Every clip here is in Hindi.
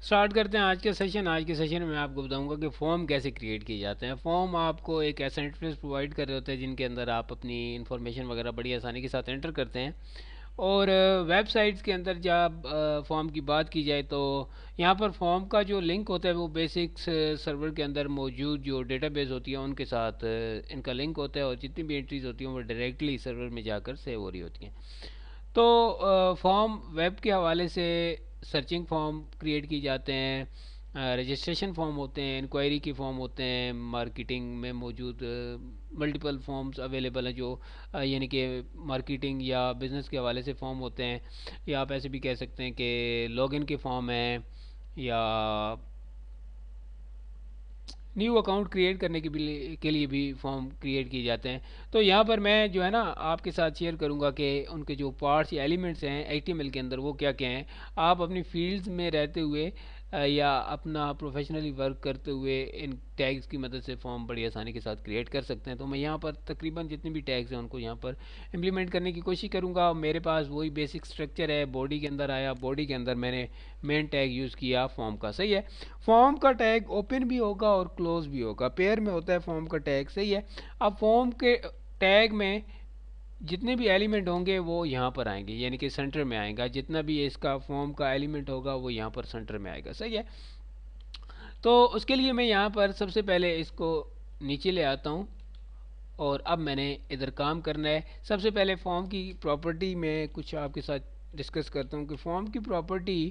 स्टार्ट करते हैं आज के सेशन। आज के सेशन में मैं आपको बताऊंगा कि फॉर्म कैसे क्रिएट किए जाते हैं। फॉर्म आपको एक ऐसा इंटरफेस प्रोवाइड कर रहे होते हैं जिनके अंदर आप अपनी इन्फॉर्मेशन वगैरह बड़ी आसानी के साथ एंटर करते हैं। और वेबसाइट्स के अंदर जब फॉर्म की बात की जाए तो यहाँ पर फॉर्म का जो लिंक होता है वो बेसिक्स सर्वर के अंदर मौजूद जो डेटाबेस होती है उनके साथ इनका लिंक होता है, और जितनी भी एंट्रीज होती हैं वो डायरेक्टली सर्वर में जाकर सेव हो रही होती हैं। तो फॉर्म वेब के हवाले से सर्चिंग फॉर्म क्रिएट की जाते हैं, रजिस्ट्रेशन फॉर्म होते हैं, इंक्वायरी के फॉर्म होते हैं, मार्केटिंग में मौजूद मल्टीपल फॉर्म्स अवेलेबल हैं जो यानी कि मार्केटिंग या बिज़नेस के हवाले से फॉर्म होते हैं, या आप ऐसे भी कह सकते हैं कि लॉगिन के फॉर्म हैं, या न्यू अकाउंट क्रिएट करने के लिए भी फॉर्म क्रिएट किए जाते हैं। तो यहाँ पर मैं जो है ना आपके साथ शेयर करूँगा कि उनके जो पार्ट्स या एलिमेंट्स हैं एचटीएमएल के अंदर वो क्या क्या हैं। आप अपनी फील्ड्स में रहते हुए या अपना प्रोफेशनली वर्क करते हुए इन टैग्स की मदद से फॉर्म बड़ी आसानी के साथ क्रिएट कर सकते हैं। तो मैं यहाँ पर तकरीबन जितने भी टैग्स हैं उनको यहाँ पर इम्प्लीमेंट करने की कोशिश करूँगा। मेरे पास वही बेसिक स्ट्रक्चर है। बॉडी के अंदर आया, बॉडी के अंदर मैंने मेन टैग यूज़ किया फॉर्म का, सही है। फॉर्म का टैग ओपन भी होगा और क्लोज भी होगा, पेयर में होता है फॉर्म का टैग, सही है। अब फॉर्म के टैग में जितने भी एलिमेंट होंगे वो यहाँ पर आएंगे, यानी कि सेंटर में आएगा। जितना भी इसका फॉर्म का एलिमेंट होगा वो यहाँ पर सेंटर में आएगा, सही है। तो उसके लिए मैं यहाँ पर सबसे पहले इसको नीचे ले आता हूँ, और अब मैंने इधर काम करना है। सबसे पहले फॉर्म की प्रॉपर्टी में कुछ आपके साथ डिस्कस करता हूँ कि फॉर्म की प्रॉपर्टी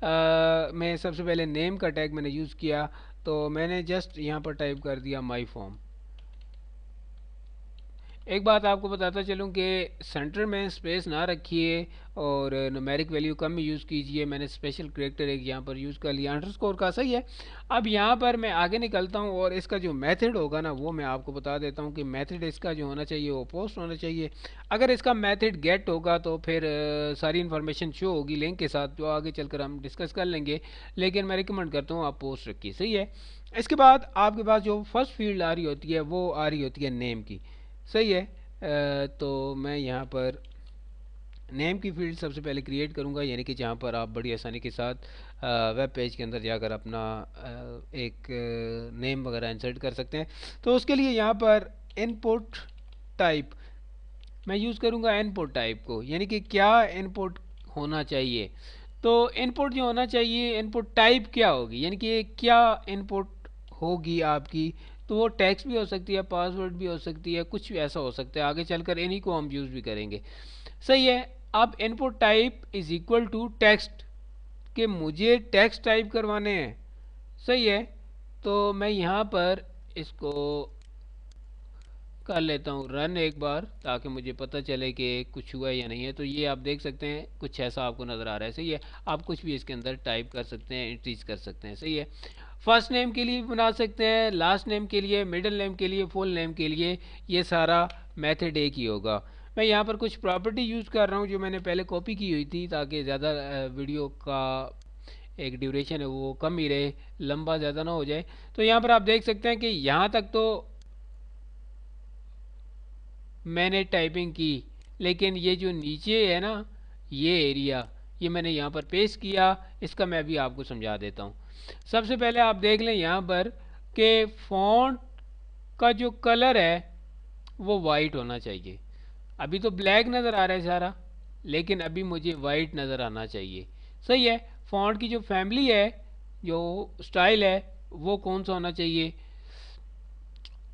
में सबसे पहले नेम का टैग मैंने यूज़ किया। तो मैंने जस्ट यहाँ पर टाइप कर दिया माई फॉर्म। एक बात आपको बताता चलूँ कि सेंटर में स्पेस ना रखिए और न्यूमेरिक वैल्यू कम ही यूज़ कीजिए। मैंने स्पेशल करेक्टर एक यहाँ पर यूज़ कर लिया अंडरस्कोर का, सही है। अब यहाँ पर मैं आगे निकलता हूँ और इसका जो मेथड होगा ना वो मैं आपको बता देता हूँ कि मेथड इसका जो होना चाहिए वो पोस्ट होना चाहिए। अगर इसका मेथड गेट होगा तो फिर सारी इन्फॉर्मेशन शो होगी लिंक के साथ, जो आगे चलकर हम डिस्कस कर लेंगे। लेकिन मैं रिकमेंड करता हूँ आप पोस्ट रखिए, सही है। इसके बाद आपके पास जो फर्स्ट फील्ड आ रही होती है वो आ रही होती है नेम की, सही है। तो मैं यहाँ पर नेम की फील्ड सबसे पहले क्रिएट करूँगा, यानी कि जहाँ पर आप बड़ी आसानी के साथ वेब पेज के अंदर जाकर अपना एक नेम वगैरह इंसर्ट कर सकते हैं। तो उसके लिए यहाँ पर इनपुट टाइप मैं यूज़ करूँगा, इनपुट टाइप को, यानी कि क्या इनपुट होना चाहिए। तो इनपुट जो होना चाहिए, इनपुट टाइप क्या होगी, यानी कि क्या इनपुट होगी आपकी। तो वो टेक्स्ट भी हो सकती है, पासवर्ड भी हो सकती है, कुछ भी ऐसा हो सकता है। आगे चलकर इन्हीं को हम यूज़ भी करेंगे, सही है। अब input type is equal to text, कि मुझे टेक्स्ट टाइप करवाने हैं, सही है। तो मैं यहाँ पर इसको कर लेता हूँ रन एक बार, ताकि मुझे पता चले कि कुछ हुआ है या नहीं है। तो ये आप देख सकते हैं कुछ ऐसा आपको नज़र आ रहा है, सही है। आप कुछ भी इसके अंदर टाइप कर सकते हैं, एंट्रीज कर सकते हैं, सही है। फर्स्ट नेम के लिए भी बना सकते हैं, लास्ट नेम के लिए, मिडिल नेम के लिए, फुल नेम के लिए, ये सारा मेथड एक ही होगा। मैं यहाँ पर कुछ प्रॉपर्टी यूज़ कर रहा हूँ जो मैंने पहले कॉपी की हुई थी, ताकि ज़्यादा वीडियो का एक ड्यूरेशन है वो कम ही रहे, लंबा ज़्यादा ना हो जाए। तो यहाँ पर आप देख सकते हैं कि यहाँ तक तो मैंने टाइपिंग की, लेकिन ये जो नीचे है ना ये एरिया, ये मैंने यहाँ पर पेस्ट किया। इसका मैं भी आपको समझा देता हूँ। सबसे पहले आप देख लें यहाँ पर कि फॉन्ट का जो कलर है वो वाइट होना चाहिए। अभी तो ब्लैक नज़र आ रहा है सारा, लेकिन अभी मुझे वाइट नज़र आना चाहिए, सही है। फॉन्ट की जो फैमिली है, जो स्टाइल है, वो कौन सा होना चाहिए,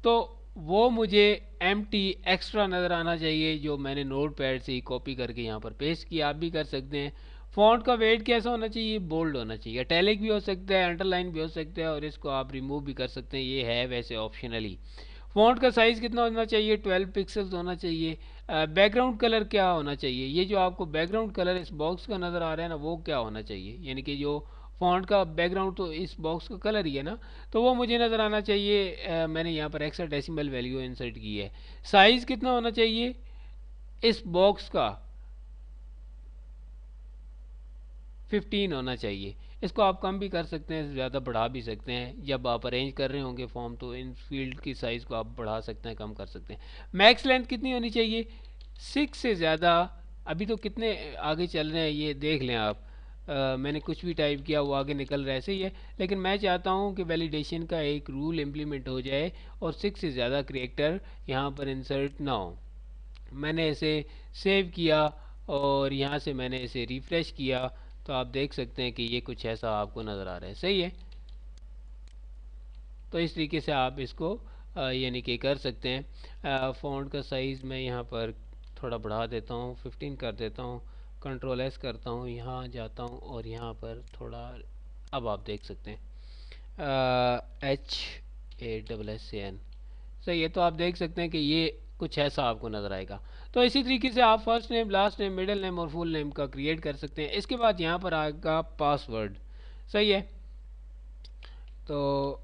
तो वो मुझे एम टी एक्स्ट्रा नज़र आना चाहिए, जो मैंने नोट पैड से ही कॉपी करके यहाँ पर पेस्ट किया। आप भी कर सकते हैं। फॉन्ट का वेट कैसा होना चाहिए, बोल्ड होना चाहिए। इटैलिक भी हो सकता है, अंडरलाइन भी हो सकता है, और इसको आप रिमूव भी कर सकते हैं, ये है वैसे ऑप्शनली। फॉन्ट का साइज़ कितना होना चाहिए, 12 पिक्सल्स होना चाहिए। बैकग्राउंड कलर क्या होना चाहिए, ये जो आपको बैकग्राउंड कलर इस बॉक्स का नज़र आ रहा है ना वो क्या होना चाहिए, यानी कि जो फॉन्ट का बैकग्राउंड तो इस बॉक्स का कलर ही है ना, तो वो मुझे नज़र आना चाहिए। मैंने यहाँ पर हेक्साडेसिमल वैल्यू इंसर्ट की है। साइज़ कितना होना चाहिए इस बॉक्स का, 15 होना चाहिए। इसको आप कम भी कर सकते हैं, ज़्यादा बढ़ा भी सकते हैं। जब आप अरेंज कर रहे होंगे फॉर्म तो इन फील्ड की साइज़ को आप बढ़ा सकते हैं, कम कर सकते हैं। मैक्स लेंथ कितनी होनी चाहिए, 6 से ज़्यादा। अभी तो कितने आगे चल रहे हैं ये देख लें आप। मैंने कुछ भी टाइप किया वो आगे निकल रहा है, सही है। लेकिन मैं चाहता हूँ कि वैलिडेशन का एक रूल इम्प्लीमेंट हो जाए और 6 से ज़्यादा करेक्टर यहाँ पर इंसर्ट ना हो। मैंने इसे सेव किया और यहाँ से मैंने इसे रिफ़्रेश किया, तो आप देख सकते हैं कि ये कुछ ऐसा आपको नज़र आ रहा है, सही है। तो इस तरीके से आप इसको यानी कि कर सकते हैं। फ़ॉन्ट का साइज़ मैं यहाँ पर थोड़ा बढ़ा देता हूँ, 15 कर देता हूँ, कंट्रोल एस करता हूँ, यहाँ जाता हूँ और यहाँ पर थोड़ा, अब आप देख सकते हैं HASSAN, सही है। तो आप देख सकते हैं कि ये कुछ ऐसा आपको नज़र आएगा। तो इसी तरीके से आप first name, last name, middle name और फुल नेम का क्रिएट कर सकते हैं। इसके बाद यहाँ पर आएगा पासवर्ड, सही है। तो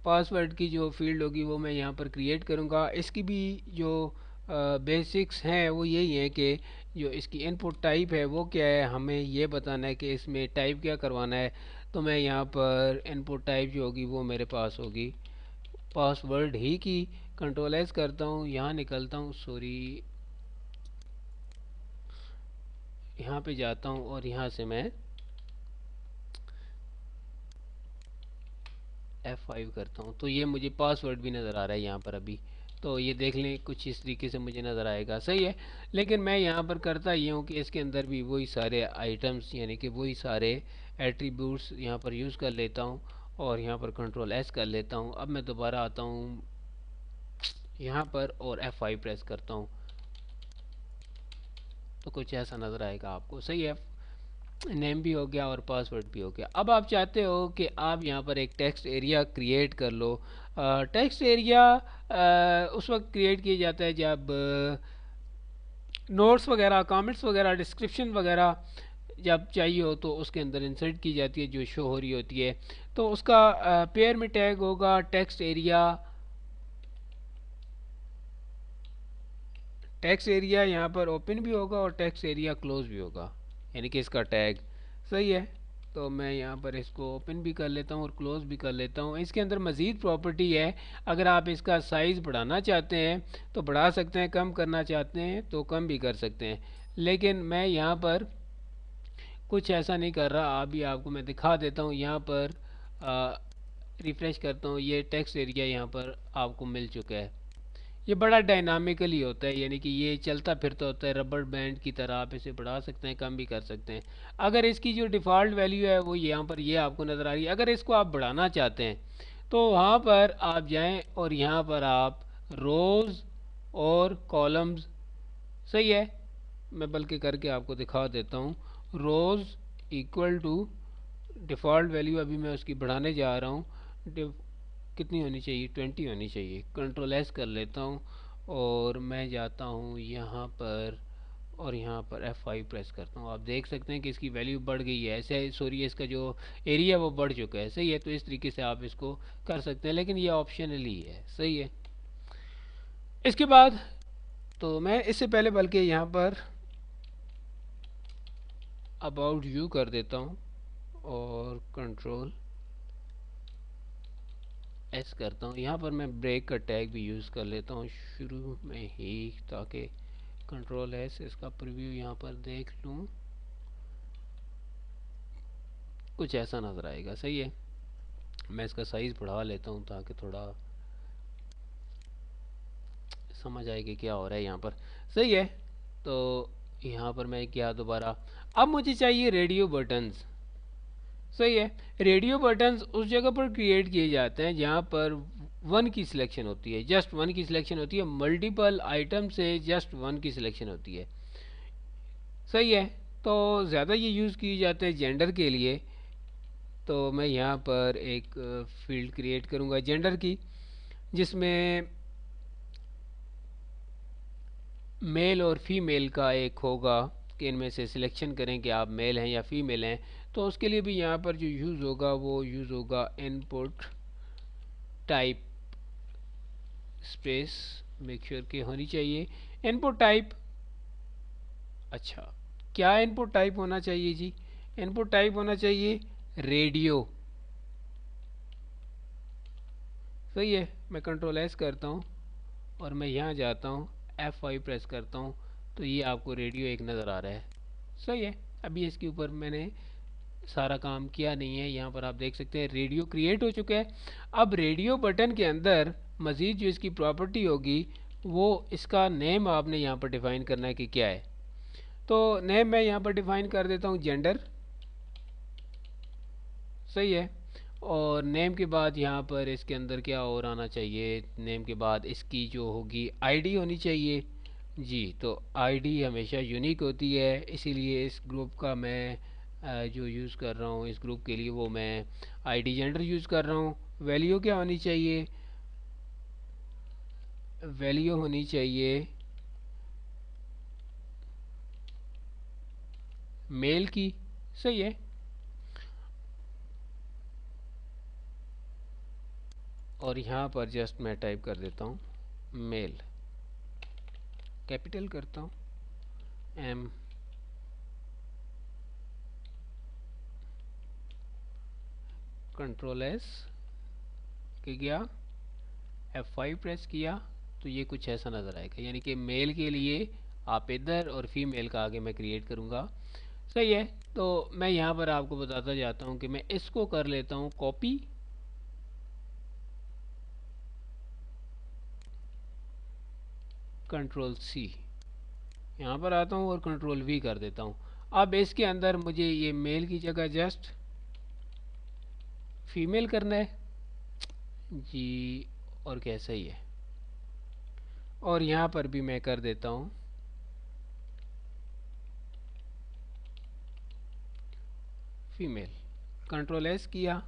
पासवर्ड की जो फील्ड होगी वो मैं यहाँ पर क्रिएट करूँगा। इसकी भी जो बेसिक्स हैं वो यही है कि जो इसकी इनपुट टाइप है वो क्या है, हमें ये बताना है कि इसमें टाइप क्या करवाना है। तो मैं यहाँ पर इनपुट टाइप जो होगी वो मेरे पास होगी पासवर्ड ही की। कंट्रोल एस करता हूँ, यहाँ निकलता हूँ, सॉरी यहाँ पे जाता हूँ और यहाँ से मैं F5 करता हूँ, तो ये मुझे पासवर्ड भी नज़र आ रहा है यहाँ पर अभी। तो ये देख लें, कुछ इस तरीके से मुझे नज़र आएगा, सही है। लेकिन मैं यहाँ पर करता ये हूँ कि इसके अंदर भी वही सारे आइटम्स यानी कि वही सारे एट्रीब्यूट्स यहाँ पर यूज़ कर लेता हूँ और यहाँ पर कंट्रोल एस कर लेता हूँ। अब मैं दोबारा आता हूँ यहाँ पर और F5 प्रेस करता हूँ, तो कुछ ऐसा नज़र आएगा आपको, सही है। नेम भी हो गया और पासवर्ड भी हो गया। अब आप चाहते हो कि आप यहाँ पर एक टेक्स्ट एरिया क्रिएट कर लो। टेक्स्ट एरिया उस वक्त क्रिएट किया जाता है जब नोट्स वगैरह, कमेंट्स वगैरह, डिस्क्रिप्शन वगैरह जब चाहिए हो तो उसके अंदर इंसर्ट की जाती है, जो शो हो रही होती है। तो उसका पेयर में टैग होगा टेक्स्ट एरिया। टेक्स्ट एरिया यहाँ पर ओपन भी होगा और टेक्स्ट एरिया क्लोज भी होगा, यानी कि इसका टैग, सही है। तो मैं यहाँ पर इसको ओपन भी कर लेता हूँ और क्लोज भी कर लेता हूँ। इसके अंदर मज़ीद प्रॉपर्टी है, अगर आप इसका साइज़ बढ़ाना चाहते हैं तो बढ़ा सकते हैं, कम करना चाहते हैं तो कम भी कर सकते हैं। लेकिन मैं यहाँ पर कुछ ऐसा नहीं कर रहा, अभी आपको मैं दिखा देता हूँ। यहाँ पर रिफ़्रेश करता हूँ, ये टेक्स्ट एरिया यहाँ पर आपको मिल चुका है। ये बड़ा डायनामिकली होता है, यानी कि ये चलता फिरता होता है, रबड़ बैंड की तरह। आप इसे बढ़ा सकते हैं, कम भी कर सकते हैं। अगर इसकी जो डिफ़ॉल्ट वैल्यू है वो यहाँ पर ये आपको नज़र आ रही है। अगर इसको आप बढ़ाना चाहते हैं तो वहाँ पर आप जाएं और यहाँ पर आप रोज़ और कॉलम्स, सही है, मैं बल्कि करके आपको दिखा देता हूँ। रोज़ इक्वल टू डिफ़ॉल्ट वैल्यू, अभी मैं उसकी बढ़ाने जा रहा हूँ। कितनी होनी चाहिए, 20 होनी चाहिए। कंट्रोल एस कर लेता हूँ और मैं जाता हूँ यहाँ पर और यहाँ पर F5 प्रेस करता हूँ। आप देख सकते हैं कि इसकी वैल्यू बढ़ गई है, ऐसे सॉरी इसका जो एरिया वो बढ़ चुका है, सही है। तो इस तरीके से आप इसको कर सकते हैं, लेकिन ये ऑप्शनली है, सही है। इसके बाद तो मैं इससे पहले बल्कि यहाँ पर अबाउट यू कर देता हूँ और कंट्रोल एस करता हूँ। यहाँ पर मैं ब्रेक का टैग भी यूज़ कर लेता हूँ शुरू में ही, ताकि कंट्रोल एस इसका प्रीव्यू यहाँ पर देख लूँ, कुछ ऐसा नज़र आएगा, सही है। मैं इसका साइज़ बढ़ा लेता हूँ ताकि थोड़ा समझ आए कि क्या हो रहा है यहाँ पर, सही है। तो यहाँ पर मैं क्या दोबारा, अब मुझे चाहिए रेडियो बटन्स, सही है। रेडियो बटन्स उस जगह पर क्रिएट किए जाते हैं जहाँ पर वन की सिलेक्शन होती है, जस्ट वन की सिलेक्शन होती है। मल्टीपल आइटम से जस्ट वन की सिलेक्शन होती है, सही है। तो ज़्यादा ये यूज़ किए जाते हैं जेंडर के लिए। तो मैं यहाँ पर एक फील्ड क्रिएट करूँगा जेंडर की, जिसमें मेल और फीमेल का एक होगा कि इनमें से सिलेक्शन करें कि आप मेल हैं या फीमेल हैं। तो उसके लिए भी यहाँ पर जो यूज़ होगा वो यूज़ होगा input type space, make sure कि होनी चाहिए इनपुट टाइप। अच्छा, क्या इनपुट टाइप होना चाहिए जी? इनपुट टाइप होना चाहिए रेडियो, सही है। मैं कंट्रोल एस करता हूँ और मैं यहाँ जाता हूँ, F5 प्रेस करता हूँ, तो ये आपको रेडियो एक नज़र आ रहा है, सही है। अभी इसके ऊपर मैंने सारा काम किया नहीं है। यहाँ पर आप देख सकते हैं रेडियो क्रिएट हो चुका है। अब रेडियो बटन के अंदर मज़ीद जो इसकी प्रॉपर्टी होगी वो इसका नेम आपने यहाँ पर डिफ़ाइन करना है कि क्या है। तो नेम मैं यहाँ पर डिफ़ाइन कर देता हूँ जेंडर, सही है। और नेम के बाद यहाँ पर इसके अंदर क्या और आना चाहिए, नेम के बाद इसकी जो होगी आईडी होनी चाहिए जी। तो आईडी हमेशा यूनिक होती है, इसीलिए इस ग्रुप का मैं जो यूज़ कर रहा हूँ इस ग्रुप के लिए वो मैं आईडी जेंडर यूज़ कर रहा हूँ। वैल्यू क्या होनी चाहिए, वैल्यू होनी चाहिए मेल की, सही है। और यहाँ पर जस्ट मैं टाइप कर देता हूँ मेल, कैपिटल करता हूँ एम, कंट्रोल एस के गया, F5 प्रेस किया तो ये कुछ ऐसा नज़र आएगा। यानी कि मेल के लिए आप इधर और फीमेल का आगे मैं क्रिएट करूँगा, सही है। तो मैं यहाँ पर आपको बताता जाता हूँ कि मैं इसको कर लेता हूँ कॉपी, कंट्रोल सी, यहाँ पर आता हूँ और कंट्रोल वी कर देता हूँ। अब इसके अंदर मुझे ये मेल की जगह जस्ट फीमेल करना है जी, और कैसा ही है। और यहाँ पर भी मैं कर देता हूँ फीमेल, कंट्रोल एस किया,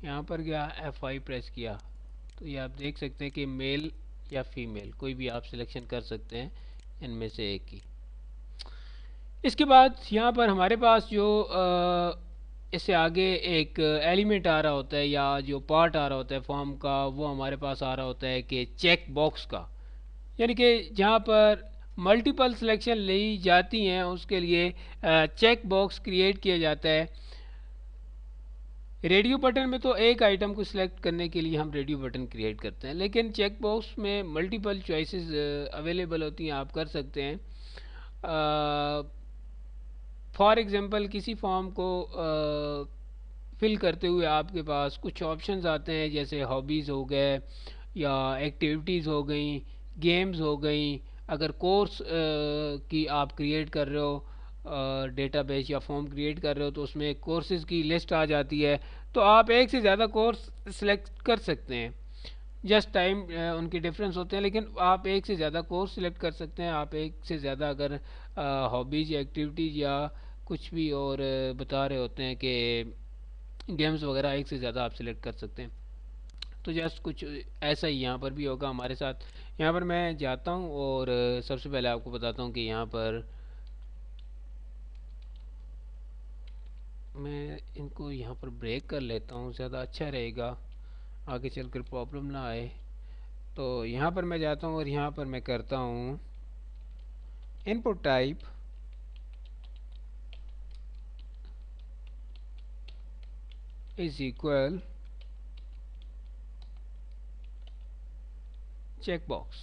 यहाँ पर गया F5 प्रेस किया तो ये आप देख सकते हैं कि मेल या फीमेल कोई भी आप सिलेक्शन कर सकते हैं इनमें से एक की। इसके बाद यहाँ पर हमारे पास जो इससे आगे एक एलिमेंट आ रहा होता है या जो पार्ट आ रहा होता है फॉर्म का, वो हमारे पास आ रहा होता है कि चेक बॉक्स का। यानी कि जहाँ पर मल्टीपल सिलेक्शन ली जाती हैं उसके लिए चेक बॉक्स क्रिएट किया जाता है। रेडियो बटन में तो एक आइटम को सिलेक्ट करने के लिए हम रेडियो बटन क्रिएट करते हैं, लेकिन चेक बॉक्स में मल्टीपल चॉइसेस अवेलेबल होती हैं, आप कर सकते हैं। फॉर एग्ज़ाम्पल किसी फॉर्म को फिल करते हुए आपके पास कुछ ऑप्शंस आते हैं, जैसे हॉबीज़ हो गए या एक्टिविटीज़ हो गई, गेम्स हो गई। अगर कोर्स की आप क्रिएट कर रहे हो, डेटाबेस या फॉर्म क्रिएट कर रहे हो तो उसमें कोर्सेज़ की लिस्ट आ जाती है। तो आप एक से ज़्यादा कोर्स सेलेक्ट कर सकते हैं, जस्ट टाइम उनके डिफरेंस होते हैं, लेकिन आप एक से ज़्यादा कोर्स सिलेक्ट कर सकते हैं। आप एक से ज़्यादा अगर हॉबीज़ या एक्टिविटीज़ या कुछ भी और बता रहे होते हैं कि गेम्स वगैरह, एक से ज़्यादा आप सिलेक्ट कर सकते हैं। तो जस्ट कुछ ऐसा ही यहाँ पर भी होगा हमारे साथ। यहाँ पर मैं जाता हूँ और सबसे पहले आपको बताता हूँ कि यहाँ पर मैं इनको यहाँ पर ब्रेक कर लेता हूँ, ज़्यादा अच्छा रहेगा, आगे चलकर प्रॉब्लम ना आए। तो यहाँ पर मैं जाता हूँ और यहाँ पर मैं करता हूँ input type is equal check box,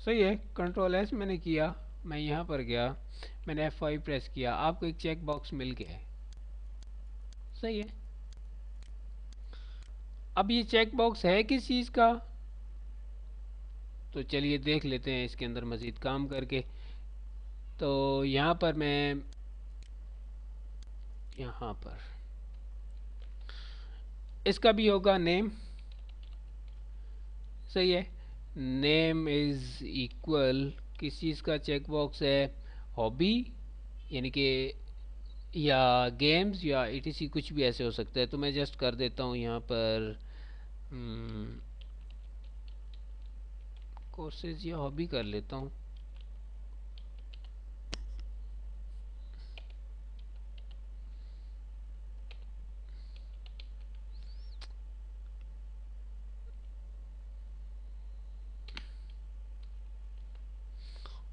सही है। कंट्रोल एस मैंने किया, मैं यहाँ पर गया, मैंने F5 प्रेस किया, आपको एक चेक बॉक्स मिल गया है, सही है। अब ये चेक बॉक्स है किस चीज़ का, तो चलिए देख लेते हैं इसके अंदर मज़ीद काम करके। तो यहाँ पर मैं यहाँ पर इसका भी होगा नेम, सही है। नेम इज़ इक्वल किस चीज़ का चेक बॉक्स है, हॉबी यानी कि या गेम्स या etc कुछ भी ऐसे हो सकता है। तो मैं जस्ट कर देता हूँ यहाँ पर कोर्सेज या हॉबी कर लेता हूँ।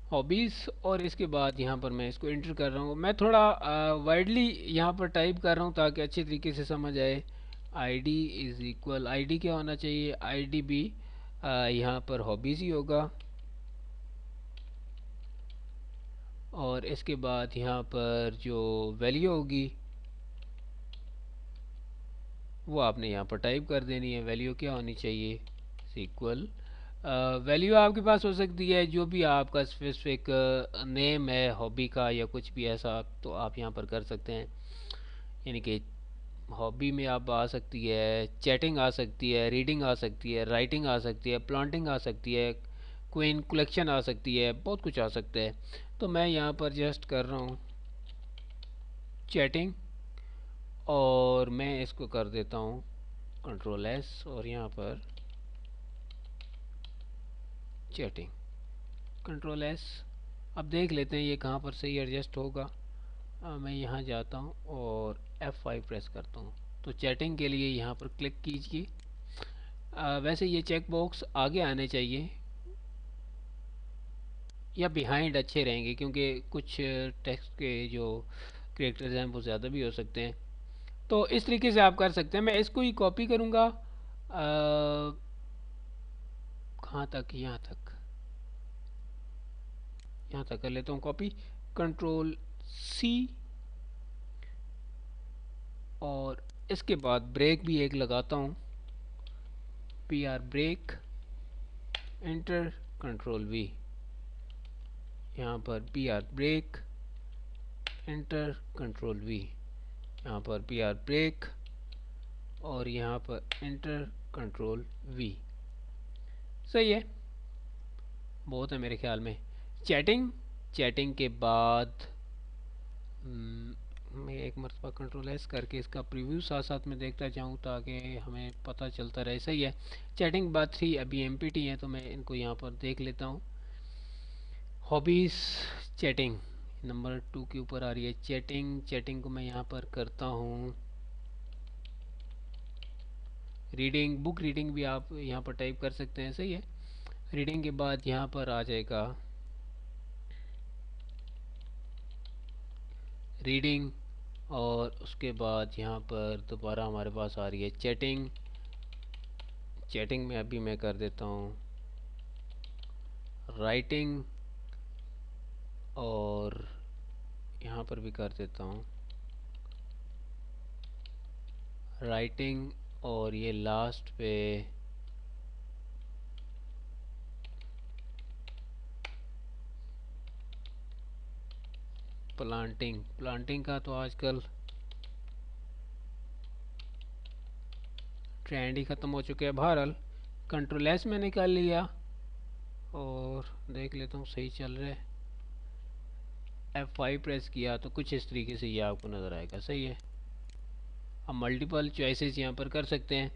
हॉबीज़, और इसके बाद यहाँ पर मैं इसको एंटर कर रहा हूँ। मैं थोड़ा वाइडली यहाँ पर टाइप कर रहा हूँ ताकि अच्छे तरीके से समझ आए। आईडी इज़ इक्वल, आईडी क्या होना चाहिए, आईडी भी यहाँ पर हॉबीज़ ही होगा। और इसके बाद यहाँ पर जो वैल्यू होगी वो आपने यहाँ पर टाइप कर देनी है। वैल्यू क्या होनी चाहिए, इक्वल वैल्यू आपके पास हो सकती है जो भी आपका स्पेसिफिक नेम है हॉबी का या कुछ भी ऐसा, तो आप यहाँ पर कर सकते हैं। यानी कि हॉबी में आप आ सकती है, चैटिंग आ सकती है, रीडिंग आ सकती है, राइटिंग आ सकती है, प्लांटिंग आ सकती है, क्वीन कलेक्शन आ सकती है, बहुत कुछ आ सकता है। तो मैं यहाँ पर जस्ट कर रहा हूँ चैटिंग और मैं इसको कर देता हूँ कंट्रोल एस और यहाँ पर चैटिंग कंट्रोल एस। अब देख लेते हैं ये कहाँ पर सही एडजस्ट होगा। मैं यहाँ जाता हूँ और F5 प्रेस करता हूँ तो चैटिंग के लिए यहाँ पर क्लिक कीजिए। वैसे ये चेक बॉक्स आगे आने चाहिए या बिहाइंड अच्छे रहेंगे क्योंकि कुछ टेक्स्ट के जो कैरेक्टर्स हैं वो ज़्यादा भी हो सकते हैं। तो इस तरीके से आप कर सकते हैं। मैं इसको ही कॉपी करूँगा कहाँ तक, यहाँ तक कर लेता हूँ कॉपी, कंट्रोल सी और इसके बाद ब्रेक भी एक लगाता हूँ, PR break, enter, control V। यहाँ पर PR break, enter, control V। यहाँ पर PR ब्रेक और यहाँ पर एंटर, कंट्रोल V। सही है, बहुत है मेरे ख्याल में। चैटिंग के बाद मैं एक मरतबा कंट्रोल एस करके इसका प्रीव्यू साथ साथ में देखता जाऊँ ताकि हमें पता चलता रहे। सही है, चैटिंग बाद 3 अभी एमपीटी है तो मैं इनको यहाँ पर देख लेता हूँ। हॉबीज़ चैटिंग नंबर 2 के ऊपर आ रही है। चैटिंग को मैं यहाँ पर करता हूँ रीडिंग, बुक रीडिंग भी आप यहाँ पर टाइप कर सकते हैं। सही है, रीडिंग के बाद यहाँ पर आ जाएगा रीडिंग और उसके बाद यहाँ पर दोबारा हमारे पास आ रही है चैटिंग में अभी मैं कर देता हूँ राइटिंग और यहाँ पर भी कर देता हूँ राइटिंग और ये लास्ट पे प्लांटिंग का तो आजकल ट्रेंड ही ख़त्म हो चुके हैं। बहरहाल कंट्रोल एस मैंने कर लिया और देख लेता हूँ सही चल रहा है। F5 प्रेस किया तो कुछ इस तरीके से ये आपको नज़र आएगा। सही है, अब मल्टीपल चॉइसेस यहाँ पर कर सकते हैं।